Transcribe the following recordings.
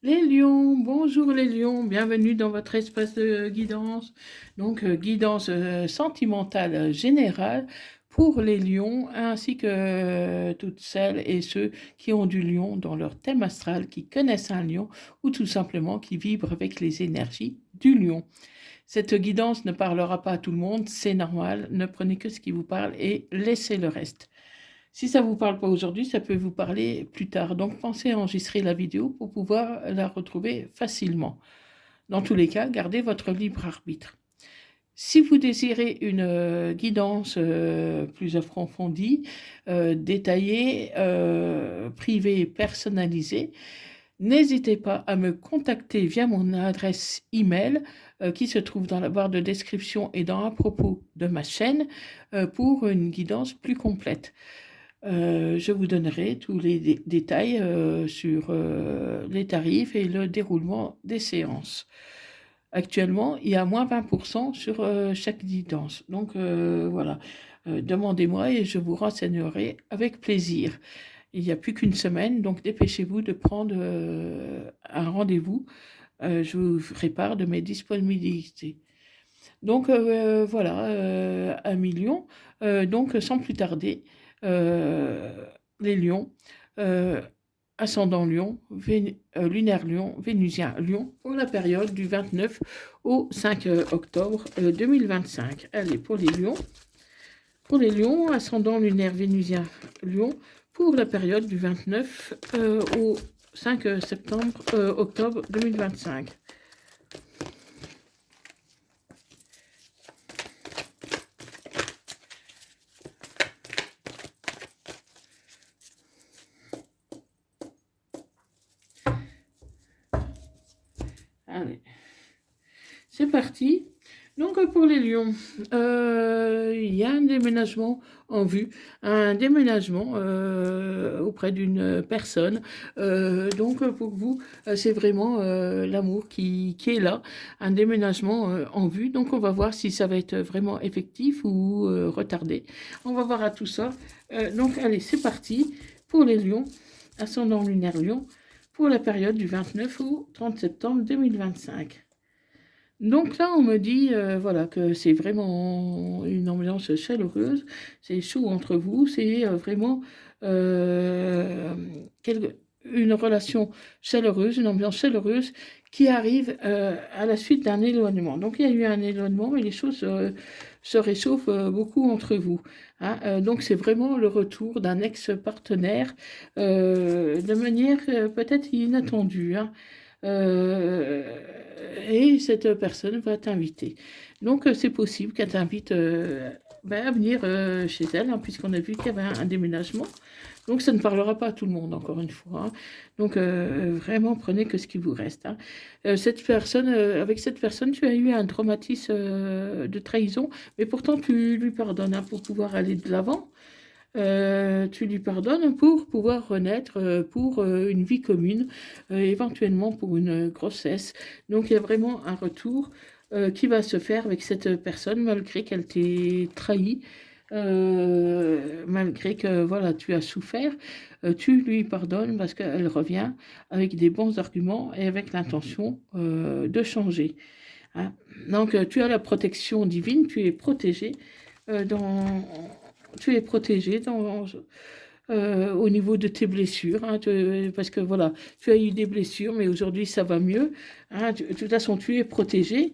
Les lions, bonjour les lions, bienvenue dans votre espace de guidance. Donc, guidance sentimentale générale pour les lions, ainsi que toutes celles et ceux qui ont du lion dans leur thème astral, qui connaissent un lion ou tout simplement qui vibrent avec les énergies du lion. Cette guidance ne parlera pas à tout le monde, c'est normal, ne prenez que ce qui vous parle et laissez le reste. Si ça ne vous parle pas aujourd'hui, ça peut vous parler plus tard. Donc pensez à enregistrer la vidéo pour pouvoir la retrouver facilement. Dans tous les cas, gardez votre libre arbitre. Si vous désirez une guidance plus approfondie, détaillée, privée, personnalisée, n'hésitez pas à me contacter via mon adresse email qui se trouve dans la barre de description et dans à propos de ma chaîne pour une guidance plus complète. Je vous donnerai tous les détails sur les tarifs et le déroulement des séances. Actuellement, il y a moins 20% sur chaque guidance. Donc voilà, demandez-moi et je vous renseignerai avec plaisir. Il n'y a plus qu'une semaine, donc dépêchez-vous de prendre un rendez-vous. Je vous ferai part de mes disponibilités. Donc voilà, 1 million. Donc sans plus tarder, les lions, ascendant lion, lunaire lion, vénusien lion, pour la période du 29 au 5 octobre 2025. Allez, pour les lions, ascendant lunaire vénusien lion, pour la période du 29 au 5 septembre, octobre 2025. Allez, c'est parti. Donc pour les lions, il y a un déménagement en vue, un déménagement auprès d'une personne. Donc pour vous, c'est vraiment l'amour qui est là, un déménagement en vue. Donc on va voir si ça va être vraiment effectif ou retardé. On va voir à tout ça. Donc allez, c'est parti pour les lions, ascendant lunaire lion, pour la période du 29 au 30 septembre 2025. Donc là, on me dit voilà, que c'est vraiment une ambiance chaleureuse, c'est chaud entre vous, c'est vraiment euh, une relation chaleureuse, une ambiance chaleureuse qui arrive à la suite d'un éloignement. Donc il y a eu un éloignement, mais les choses se réchauffent beaucoup entre vous, hein. Donc c'est vraiment le retour d'un ex-partenaire de manière peut-être inattendue, hein. Et cette personne va t'inviter. Donc, c'est possible qu'elle t'invite à venir chez elle, hein, puisqu'on a vu qu'il y avait un déménagement. Donc, ça ne parlera pas à tout le monde, encore une fois, hein. Donc, vraiment, prenez que ce qui vous reste, hein. Avec cette personne, tu as eu un traumatisme de trahison, mais pourtant, tu lui pardonnes, hein, pour pouvoir aller de l'avant. Tu lui pardonnes pour pouvoir renaître, pour une vie commune, éventuellement pour une grossesse. Donc il y a vraiment un retour qui va se faire avec cette personne malgré qu'elle t'ait trahi, malgré que voilà, tu as souffert. Tu lui pardonnes parce qu'elle revient avec des bons arguments et avec l'intention de changer, hein. Donc tu as la protection divine, tu es protégé dans tu es protégé au niveau de tes blessures, hein, parce que voilà, tu as eu des blessures, mais aujourd'hui ça va mieux, hein. De toute façon, tu es protégé,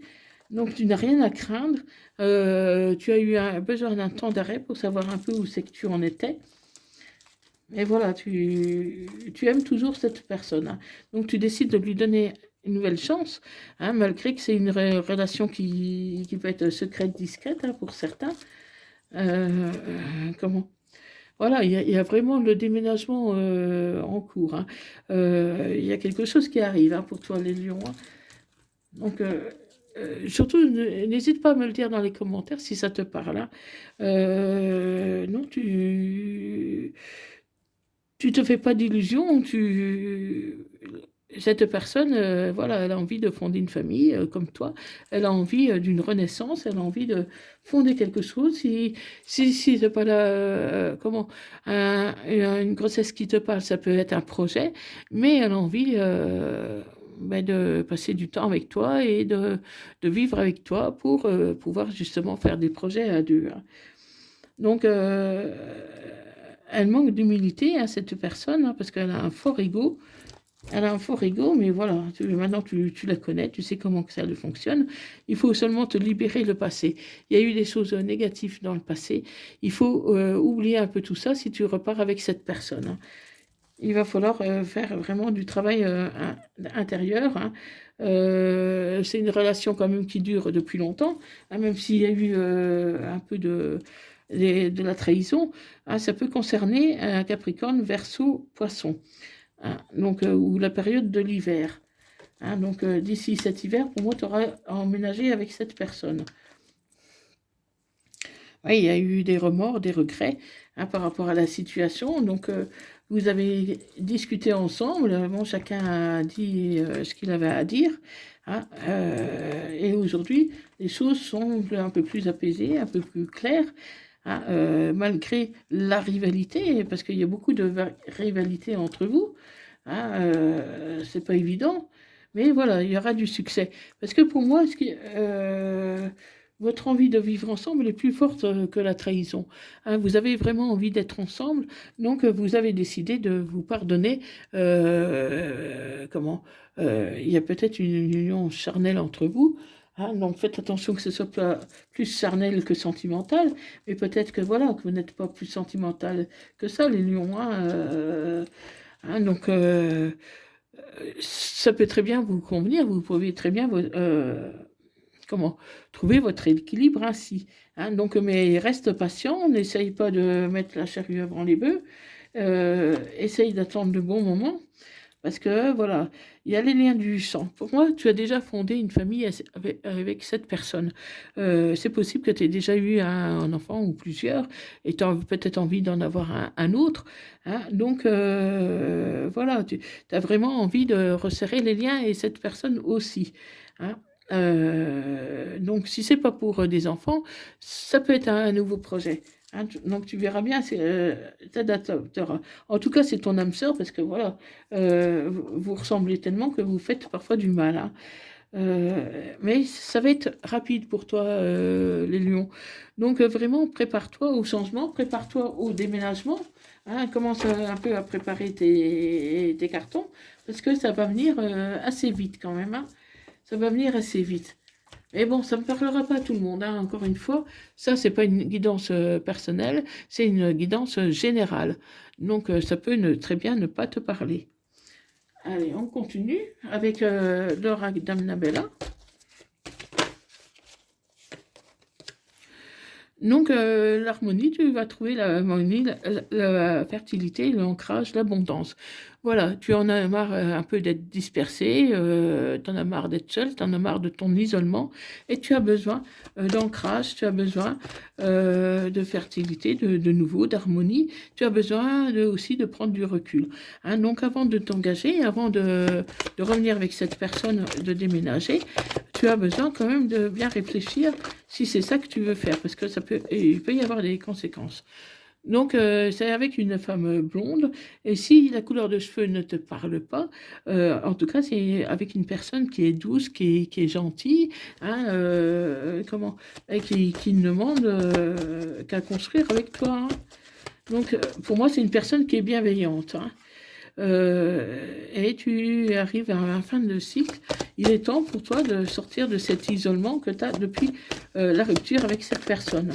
donc tu n'as rien à craindre. Tu as eu besoin d'un temps d'arrêt pour savoir un peu où c'est que tu en étais. Et voilà, tu aimes toujours cette personne, hein. Donc tu décides de lui donner une nouvelle chance, hein, malgré que c'est une relation qui peut être secrète, discrète, hein, pour certains. Comment? Voilà, il y a vraiment le déménagement en cours, hein. Il y a quelque chose qui arrive, hein, pour toi, les lions, hein. Donc, surtout, n'hésite pas à me le dire dans les commentaires si ça te parle, hein. Non, tu te fais pas d'illusions, cette personne, voilà, elle a envie de fonder une famille comme toi, elle a envie d'une renaissance, elle a envie de fonder quelque chose. Si c'est pas là, une grossesse qui te parle, ça peut être un projet, mais elle a envie ben, de passer du temps avec toi et de vivre avec toi pour pouvoir justement faire des projets à deux, hein. Donc, elle manque d'humilité, hein, cette personne, hein, parce qu'elle a un fort ego. Elle a un fort ego, mais voilà, maintenant tu la connais, tu sais comment que ça fonctionne. Il faut seulement te libérer le passé. Il y a eu des choses négatives dans le passé. Il faut oublier un peu tout ça si tu repars avec cette personne, hein. Il va falloir faire vraiment du travail intérieur, hein. C'est une relation quand même qui dure depuis longtemps, hein, même s'il y a eu un peu de la trahison, hein, ça peut concerner un Capricorne, Verseau, Poisson, hein, donc, ou la période de l'hiver, hein, donc d'ici cet hiver, pour moi, tu auras emménagé avec cette personne. Oui, il y a eu des remords, des regrets, hein, par rapport à la situation. Donc, vous avez discuté ensemble. Bon, chacun a dit ce qu'il avait à dire, hein, et aujourd'hui, les choses sont un peu plus apaisées, un peu plus claires, hein, malgré la rivalité, parce qu'il y a beaucoup de rivalité entre vous, hein, c'est pas évident. Mais voilà, il y aura du succès. Parce que pour moi, votre envie de vivre ensemble est plus forte que la trahison, hein. Vous avez vraiment envie d'être ensemble, donc vous avez décidé de vous pardonner. Il y a peut-être une union charnelle entre vous, hein, donc faites attention que ce soit pas plus charnel que sentimental, mais peut-être que voilà, que vous n'êtes pas plus sentimental que ça, les lions, hein, hein, donc ça peut très bien vous convenir, vous pouvez très bien trouver votre équilibre ainsi, hein. Donc, mais reste patient, n'essaye pas de mettre la charrue avant les bœufs, essaye d'attendre le bon moment, parce que voilà, il y a les liens du sang. Pour moi, tu as déjà fondé une famille avec cette personne. C'est possible que tu aies déjà eu un enfant ou plusieurs, et tu as peut-être envie d'en avoir un autre, hein. Donc, voilà, tu as vraiment envie de resserrer les liens et cette personne aussi, hein. Donc, si c'est pas pour des enfants, ça peut être un nouveau projet, hein. Donc, tu verras bien, t'adapteras. En tout cas, c'est ton âme sœur parce que voilà, vous ressemblez tellement que vous faites parfois du mal, hein. Mais ça va être rapide pour toi, les lions. Donc, vraiment, prépare-toi au changement, prépare-toi au déménagement, hein. Commence un peu à préparer tes cartons parce que ça va venir assez vite quand même, hein. Ça va venir assez vite. Mais bon, ça ne parlera pas à tout le monde, hein, encore une fois. Ça, c'est pas une guidance personnelle, c'est une guidance générale. Donc, ça peut très bien ne pas te parler. Allez, on continue avec Laura Damnabella. Donc, l'harmonie, tu vas trouver l'harmonie, la fertilité, l'ancrage, l'abondance. Voilà, tu en as marre un peu d'être dispersé, tu en as marre d'être seul, tu en as marre de ton isolement, et tu as besoin d'ancrage, tu as besoin de fertilité, de nouveau, d'harmonie, tu as besoin aussi de prendre du recul, hein. Donc, avant de t'engager, avant de revenir avec cette personne, de déménager, tu as besoin quand même de bien réfléchir si c'est ça que tu veux faire, parce que il peut y avoir des conséquences. Donc, c'est avec une femme blonde, et si la couleur de cheveux ne te parle pas, en tout cas, c'est avec une personne qui est douce, qui est gentille, hein, et qui ne demande qu'à construire avec toi, hein. Donc, pour moi, c'est une personne qui est bienveillante, hein. Et tu arrives à la fin de cycle. Il est temps pour toi de sortir de cet isolement que tu as depuis la rupture avec cette personne.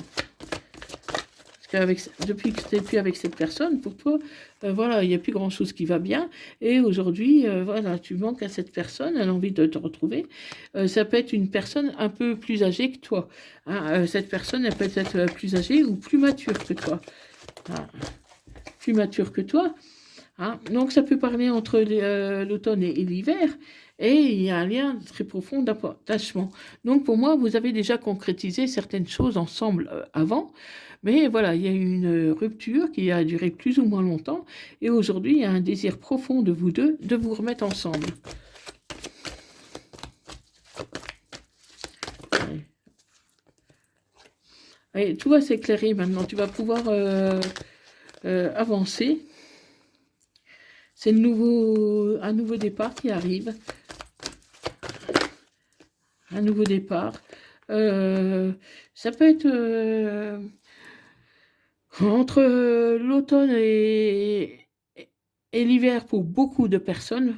Parce depuis que tu n'es plus avec cette personne, pour toi, voilà, il n'y a plus grand-chose qui va bien. Et aujourd'hui, voilà, tu manques à cette personne, elle a envie de te retrouver. Ça peut être une personne un peu plus âgée que toi, hein. Cette personne, elle peut être plus âgée ou plus mature que toi, hein. Plus mature que toi, hein. Donc, ça peut parler entre l'automne et l'hiver, et il y a un lien très profond d'attachement. Donc, pour moi, vous avez déjà concrétisé certaines choses ensemble avant, mais voilà, il y a eu une rupture qui a duré plus ou moins longtemps, et aujourd'hui, il y a un désir profond de vous deux de vous remettre ensemble. Allez, tout va s'éclairer maintenant, tu vas pouvoir avancer. C'est un nouveau départ qui arrive. un nouveau départ. Ça peut être entre l'automne et l'hiver pour beaucoup de personnes.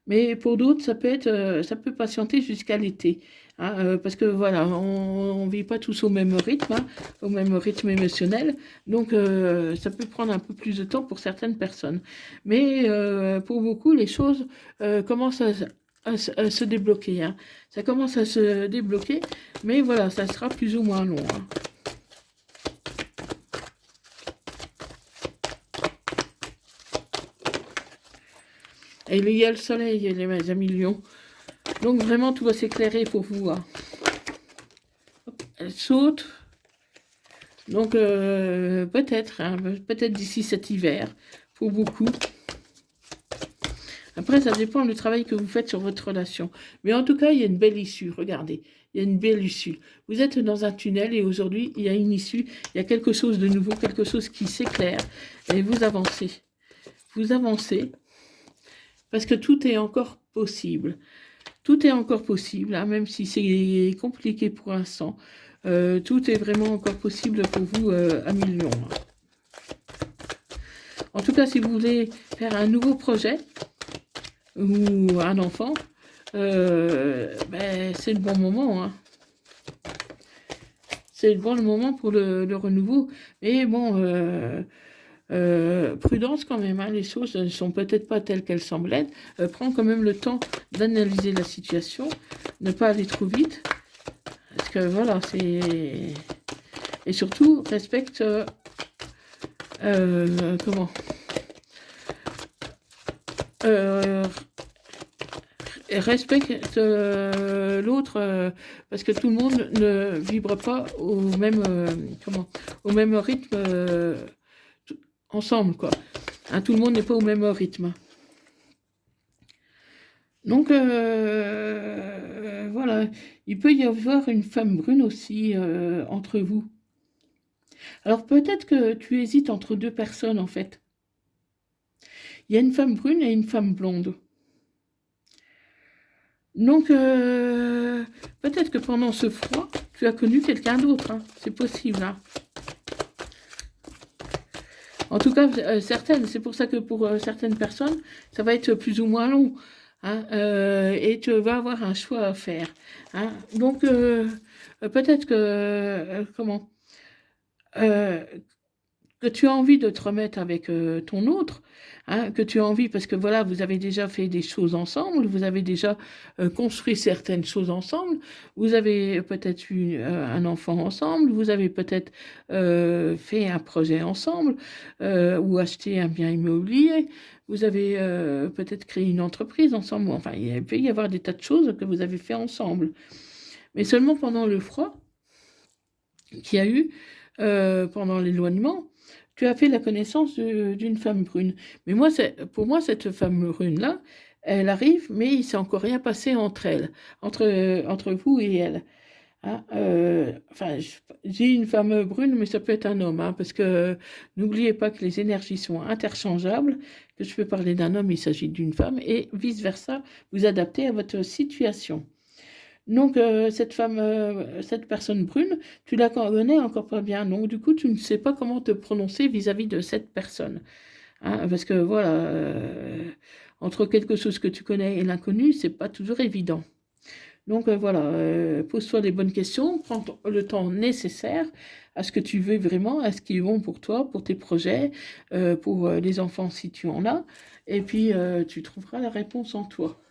Mais pour d'autres, ça peut patienter jusqu'à l'été, hein, parce que voilà, on vit pas tous au même rythme, hein, au même rythme émotionnel, donc ça peut prendre un peu plus de temps pour certaines personnes. Mais pour beaucoup, les choses commencent à se débloquer, hein. Ça commence à se débloquer, mais voilà, ça sera plus ou moins long, hein. Et il y a le soleil, les amis lions. Donc vraiment, tout va s'éclairer pour vous, hein. Elle saute. Donc peut-être, hein, peut-être d'ici cet hiver, pour beaucoup. Après, ça dépend du travail que vous faites sur votre relation. Mais en tout cas, il y a une belle issue. Regardez, il y a une belle issue. Vous êtes dans un tunnel et aujourd'hui, il y a une issue. Il y a quelque chose de nouveau, quelque chose qui s'éclaire. Et vous avancez. Vous avancez. Parce que tout est encore possible. Tout est encore possible, hein, même si c'est compliqué pour l'instant. Tout est vraiment encore possible pour vous à millions. En tout cas, si vous voulez faire un nouveau projet ou un enfant, ben, c'est le bon moment, hein. C'est le bon moment pour le renouveau. Mais bon, prudence quand même, hein, les choses ne sont peut-être pas telles qu'elles semblent être. Prends quand même le temps d'analyser la situation, ne pas aller trop vite. Parce que voilà, c'est... Et surtout, respecte... comment respecte l'autre, parce que tout le monde ne vibre pas au même, au même rythme ensemble, quoi. Hein, tout le monde n'est pas au même rythme. Donc, voilà, il peut y avoir une femme brune aussi entre vous. Alors, peut-être que tu hésites entre deux personnes, en fait. Il y a une femme brune et une femme blonde. Donc, peut-être que pendant ce froid, tu as connu quelqu'un d'autre, hein. C'est possible, hein. En tout cas, certaines, c'est pour ça que pour certaines personnes, ça va être plus ou moins long, hein, et tu vas avoir un choix à faire, hein. Donc, peut-être que, comment, euh, que tu as envie de te remettre avec ton autre, hein, que tu as envie, parce que voilà, vous avez déjà fait des choses ensemble, vous avez déjà construit certaines choses ensemble, vous avez peut-être eu un enfant ensemble, vous avez peut-être fait un projet ensemble, ou acheté un bien immobilier, vous avez peut-être créé une entreprise ensemble, enfin, il peut y avoir des tas de choses que vous avez fait ensemble. Mais seulement pendant le froid qu'il y a eu, pendant l'éloignement, tu as fait la connaissance d'une femme brune. Mais moi, pour moi, cette femme brune-là, elle arrive, mais il ne s'est encore rien passé entre elles, entre vous et elle. Hein, enfin, j'ai une femme brune, mais ça peut être un homme, hein, parce que n'oubliez pas que les énergies sont interchangeables, que je peux parler d'un homme, il s'agit d'une femme, et vice-versa, vous adaptez à votre situation. Donc, cette personne brune, tu la connais encore pas bien. Donc, du coup, tu ne sais pas comment te prononcer vis-à-vis de cette personne. Hein, parce que, voilà, entre quelque chose que tu connais et l'inconnu, c'est pas toujours évident. Donc, voilà, pose-toi les bonnes questions, prends le temps nécessaire à ce que tu veux vraiment, à ce qui est bon pour toi, pour tes projets, pour les enfants si tu en as. Et puis, tu trouveras la réponse en toi.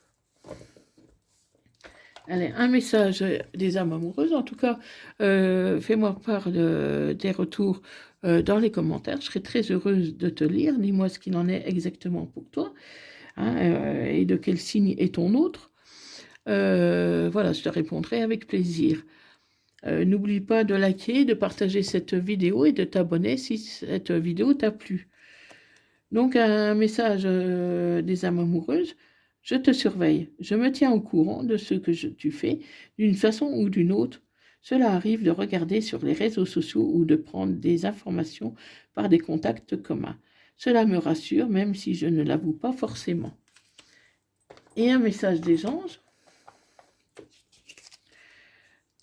Allez, un message des âmes amoureuses. En tout cas, fais-moi part des retours dans les commentaires. Je serai très heureuse de te lire. Dis-moi ce qu'il en est exactement pour toi, hein, et de quel signe est ton autre. Voilà, je te répondrai avec plaisir. N'oublie pas de liker, de partager cette vidéo et de t'abonner si cette vidéo t'a plu. Donc, un message des âmes amoureuses. Je te surveille, je me tiens au courant de ce que tu fais, d'une façon ou d'une autre. Cela arrive de regarder sur les réseaux sociaux ou de prendre des informations par des contacts communs. Cela me rassure, même si je ne l'avoue pas forcément. Et un message des anges.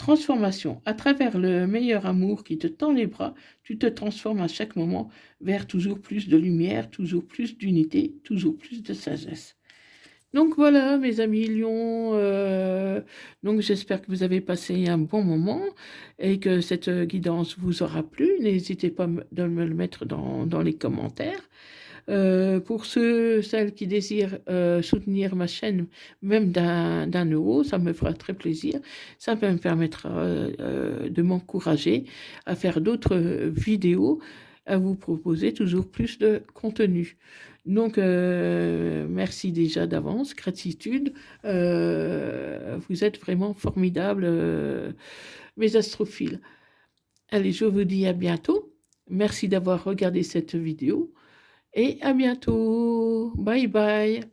Transformation. À travers le meilleur amour qui te tend les bras, tu te transformes à chaque moment vers toujours plus de lumière, toujours plus d'unité, toujours plus de sagesse. Donc voilà, mes amis lions, donc j'espère que vous avez passé un bon moment et que cette guidance vous aura plu. N'hésitez pas de me le mettre dans les commentaires. Pour celles qui désirent soutenir ma chaîne, même d'un euro, ça me fera très plaisir. Ça me permettra de m'encourager à faire d'autres vidéos, à vous proposer toujours plus de contenu. Donc, merci déjà d'avance, gratitude. Vous êtes vraiment formidables, mes astrophiles. Allez, je vous dis à bientôt. Merci d'avoir regardé cette vidéo et à bientôt. Bye bye.